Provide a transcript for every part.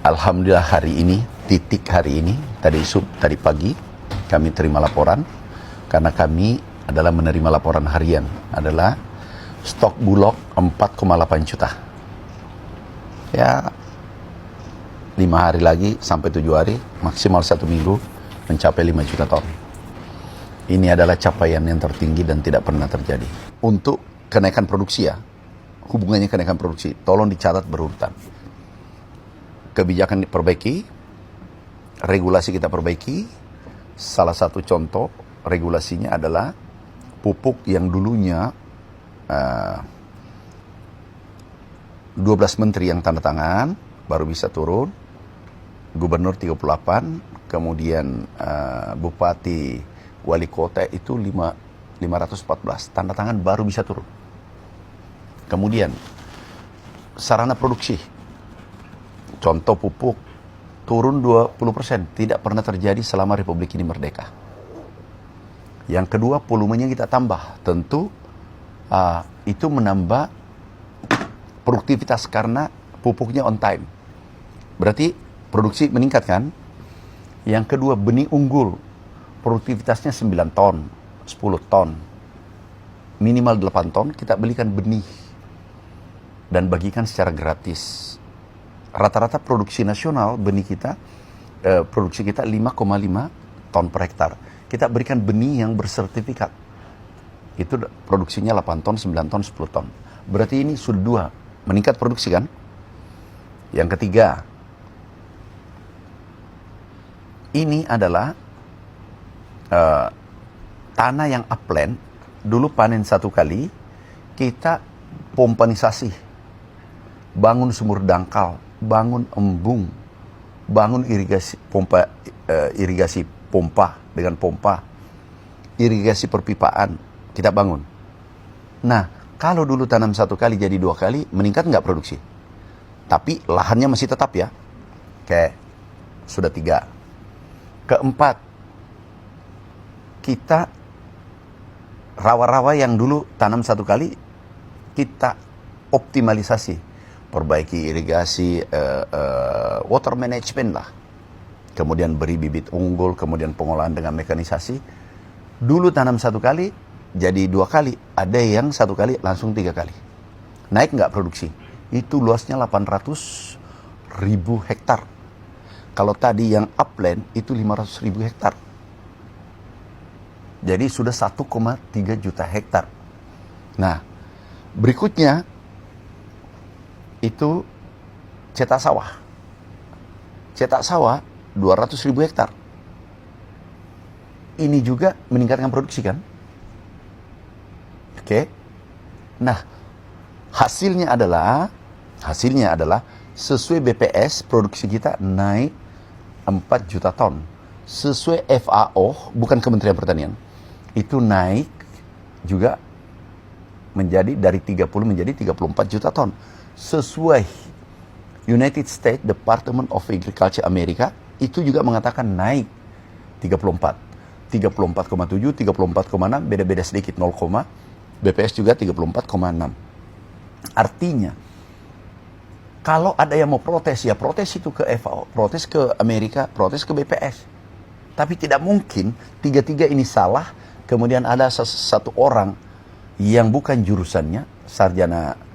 Alhamdulillah hari ini, tadi pagi kami terima laporan, karena kami adalah menerima laporan harian, adalah stok Bulog 4,8 juta. Ya, 5 hari lagi sampai 7 hari, maksimal 1 minggu mencapai 5 juta ton. Ini adalah capaian yang tertinggi dan tidak pernah terjadi. Untuk kenaikan produksi ya, hubungannya kenaikan produksi, tolong dicatat berurutan. Kebijakan diperbaiki, regulasi kita perbaiki. Salah satu contoh regulasinya adalah pupuk yang dulunya 12 menteri yang tanda tangan baru bisa turun, gubernur 38, kemudian bupati, wali kota itu 514 tanda tangan baru bisa turun. Kemudian sarana produksi, contoh pupuk turun 20%, tidak pernah terjadi selama Republik ini merdeka. Yang kedua, volumenya kita tambah, tentu itu menambah produktivitas karena pupuknya on time. Berarti produksi meningkat kan? Yang kedua, benih unggul, produktivitasnya 9 ton, 10 ton, minimal 8 ton, kita belikan benih dan bagikan secara gratis. Rata-rata produksi nasional benih kita, produksi kita 5,5 ton per hektar. Kita berikan benih yang bersertifikat. Itu produksinya 8 ton, 9 ton, 10 ton. Berarti ini sudah 2, meningkat produksi kan? Yang ketiga, ini adalah tanah yang upland, dulu panen 1 kali, kita pompanisasi, bangun sumur dangkal, bangun embung, bangun irigasi pompa dengan pompa, irigasi perpipaan, kita bangun. Nah, kalau dulu tanam 1 kali jadi 2 kali, meningkat nggak produksi? Tapi lahannya masih tetap ya. Oke, sudah 3. Keempat, kita rawa-rawa yang dulu tanam 1 kali, kita optimalisasi. Perbaiki irigasi, water management lah. Kemudian beri bibit unggul, kemudian pengolahan dengan mekanisasi. Dulu tanam 1 kali, jadi 2 kali. Ada yang 1 kali langsung 3 kali. Naik nggak produksi? Itu luasnya 800.000 hektar. Kalau tadi yang upland itu 500.000 hektar. Jadi sudah 1,3 juta hektar. Nah, berikutnya itu cetak sawah. Cetak sawah 200.000 hektar. Ini juga meningkatkan produksi kan? Oke. Nah, hasilnya adalah sesuai BPS produksi kita naik 4 juta ton. Sesuai FAO, bukan Kementerian Pertanian, itu naik juga menjadi dari 30 menjadi 34 juta ton. Sesuai United States Department of Agriculture Amerika, itu juga mengatakan naik 34. 34,7, 34,6, beda-beda sedikit 0, BPS juga 34,6. Artinya, kalau ada yang mau protes, ya protes itu ke FAO, protes ke Amerika, protes ke BPS. Tapi tidak mungkin tiga-tiga ini salah, kemudian ada satu orang yang bukan jurusannya, sarjana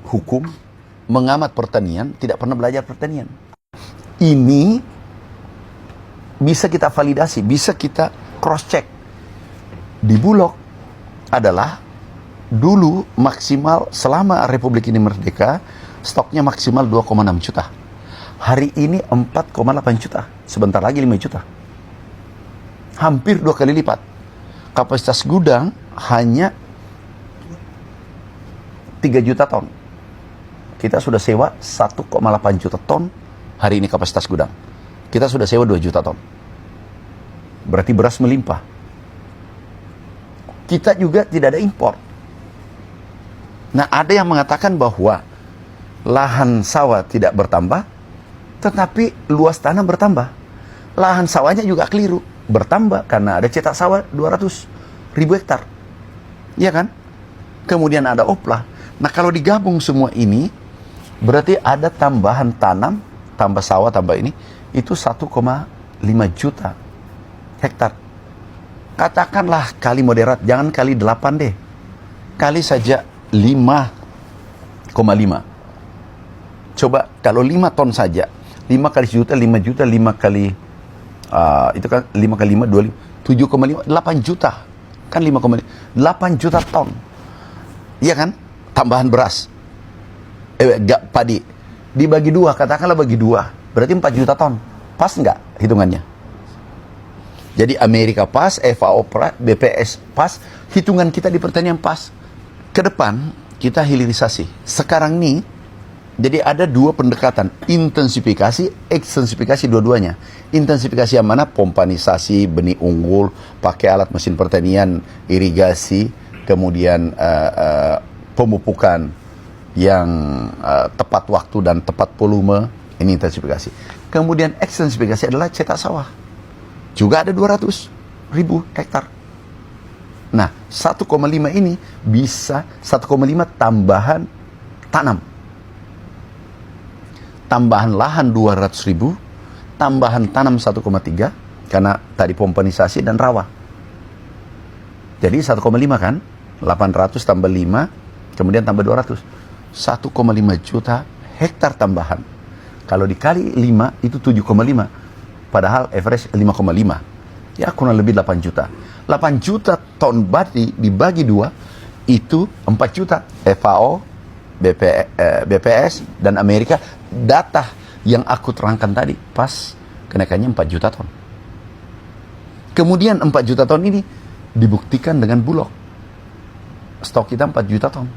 hukum, mengamat pertanian, tidak pernah belajar pertanian. Ini bisa kita validasi, bisa kita cross check. Di Bulog adalah dulu maksimal selama Republik ini merdeka, stoknya maksimal 2,6 juta. Hari ini 4,8 juta, sebentar lagi 5 juta. Hampir 2 kali lipat. Kapasitas gudang hanya 3 juta ton. Kita sudah sewa 1,8 juta ton hari ini kapasitas gudang. Kita sudah sewa 2 juta ton. Berarti beras melimpah. Kita juga tidak ada impor. Nah, ada yang mengatakan bahwa lahan sawah tidak bertambah, tetapi luas tanah bertambah. Lahan sawahnya juga keliru, bertambah karena ada cetak sawah 200.000 hektar. Iya kan? Kemudian ada oplah. Nah, kalau digabung semua ini, berarti ada tambahan tanam tambah sawah, tambah ini, itu 1,5 juta hektar. Katakanlah kali moderat, jangan kali 8 deh. Kali saja 5,5. Coba kalau 5 ton saja, 5 kali juta, 5 juta, 5 kali, itu kan 5 kali 5, 25, 7,5, 8 juta. Kan 5,5, 8 juta ton. Iya kan? Tambahan beras. Padi. Dibagi 2, katakanlah bagi 2. Berarti 4 juta ton. Pas nggak hitungannya? Jadi Amerika pas, FAO pas, BPS pas, hitungan kita di pertanian pas. Ke depan, kita hilirisasi. Sekarang nih, jadi ada 2 pendekatan. Intensifikasi, ekstensifikasi dua-duanya. Intensifikasi yang mana? Pompanisasi, benih unggul, pakai alat mesin pertanian, irigasi, kemudian pemupukan yang tepat waktu dan tepat volume. Ini intensifikasi. Kemudian ekstensifikasi adalah cetak sawah. Juga ada 200.000 hektar. Nah, 1,5 ini bisa 1,5 tambahan tanam. Tambahan lahan 200.000, tambahan tanam 1,3, karena tadi pompanisasi dan rawa. Jadi 1,5 kan? 800 tambah 5, kemudian tambah 200. 1,5 juta hektar tambahan. Kalau dikali 5, itu 7,5. Padahal average 5,5. Ya kurang lebih 8 juta. 8 juta ton padi dibagi 2, itu 4 juta. FAO, BPS, dan Amerika, data yang aku terangkan tadi, pas kenaikannya 4 juta ton. Kemudian 4 juta ton ini dibuktikan dengan Bulog. Stok kita 4 juta ton.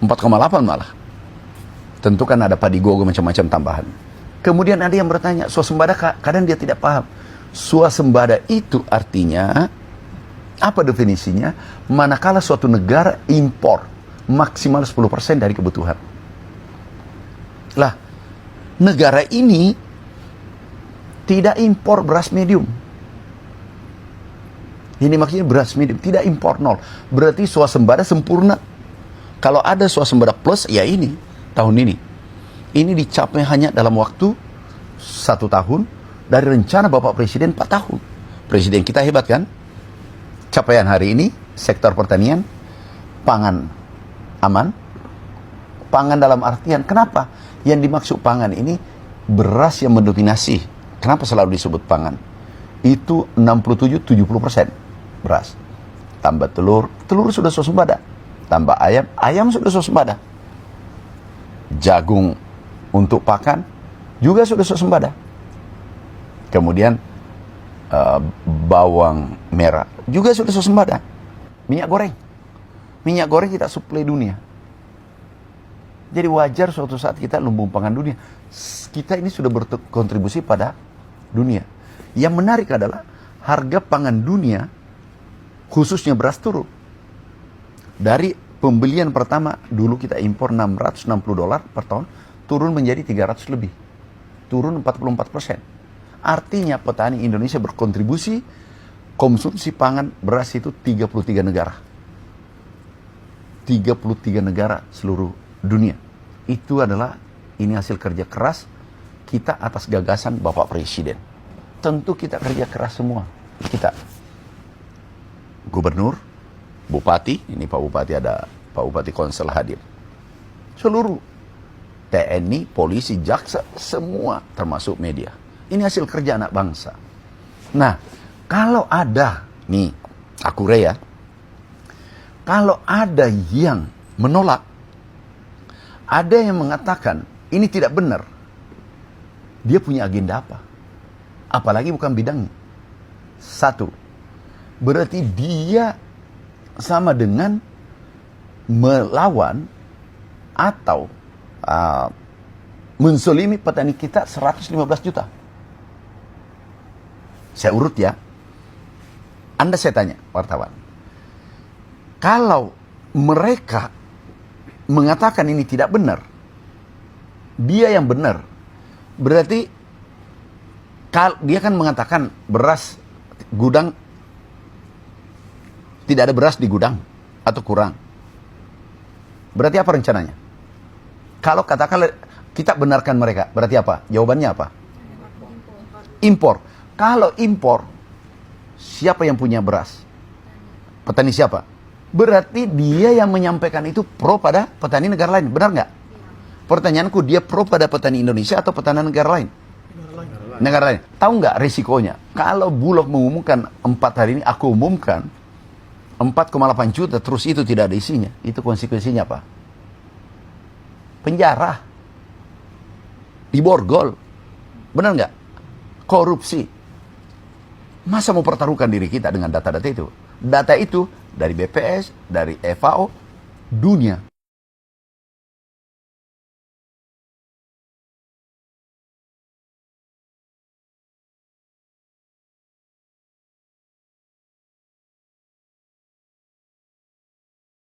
4,8 malah. Tentu kan ada padi gogo macam-macam tambahan. Kemudian ada yang bertanya, swasembada, kadang dia tidak paham. Swasembada itu artinya, apa definisinya? Manakala suatu negara impor maksimal 10% dari kebutuhan. Lah, negara ini tidak impor beras medium. Ini maksudnya beras medium, tidak impor nol. Berarti swasembada sempurna. Kalau ada swasembada plus, ya ini, tahun ini. Ini dicapai hanya dalam waktu 1 tahun dari rencana Bapak Presiden 4 tahun. Presiden kita hebat kan? Capaian hari ini, sektor pertanian, pangan aman. Pangan dalam artian, kenapa? Yang dimaksud pangan ini, beras yang mendominasi. Kenapa selalu disebut pangan? Itu 67-70% beras. Tambah telur, telur sudah swasembada. Tambah ayam, ayam sudah swasembada. Jagung untuk pakan juga sudah swasembada. Kemudian bawang merah juga sudah swasembada. Minyak goreng kita suplai dunia. Jadi wajar suatu saat kita lumbung pangan dunia. Kita ini sudah berkontribusi pada dunia. Yang menarik adalah harga pangan dunia, khususnya beras, turun. Dari pembelian pertama, dulu kita impor $660 per ton, turun menjadi 300 lebih. Turun 44%. Artinya petani Indonesia berkontribusi, konsumsi pangan beras itu 33 negara. 33 negara seluruh dunia. Itu adalah, ini hasil kerja keras kita atas gagasan Bapak Presiden. Tentu kita kerja keras semua. Kita. Gubernur, Bupati, ini Pak Bupati, ada Pak Bupati Konsel hadir. Seluruh TNI, polisi, jaksa, semua termasuk media. Ini hasil kerja anak bangsa. Nah, kalau ada, nih, aku ya, kalau ada yang menolak, ada yang mengatakan ini tidak benar, dia punya agenda apa? Apalagi bukan bidangnya. Satu, berarti dia sama dengan melawan atau mensolimi petani kita 115 juta. Saya urut ya. Anda saya tanya, wartawan. Kalau mereka mengatakan ini tidak benar, dia yang benar. Berarti dia kan mengatakan beras gudang, tidak ada beras di gudang atau kurang. Berarti apa rencananya? Kalau katakanlah Kita benarkan mereka. Berarti apa? Jawabannya apa? Impor. Kalau impor, siapa yang punya beras? Petani siapa? Berarti dia yang menyampaikan itu pro pada petani negara lain. Benar nggak? Pertanyaanku, dia pro pada petani Indonesia atau petani negara lain? Negara lain. Tahu nggak risikonya? Kalau Bulog mengumumkan 4 hari ini, aku umumkan 4,8 juta, terus itu tidak ada isinya. Itu konsekuensinya apa? Penjara. Diborgol. Benar nggak? Korupsi. Masa mau pertaruhkan diri kita dengan data-data itu? Data itu dari BPS, dari FAO, dunia.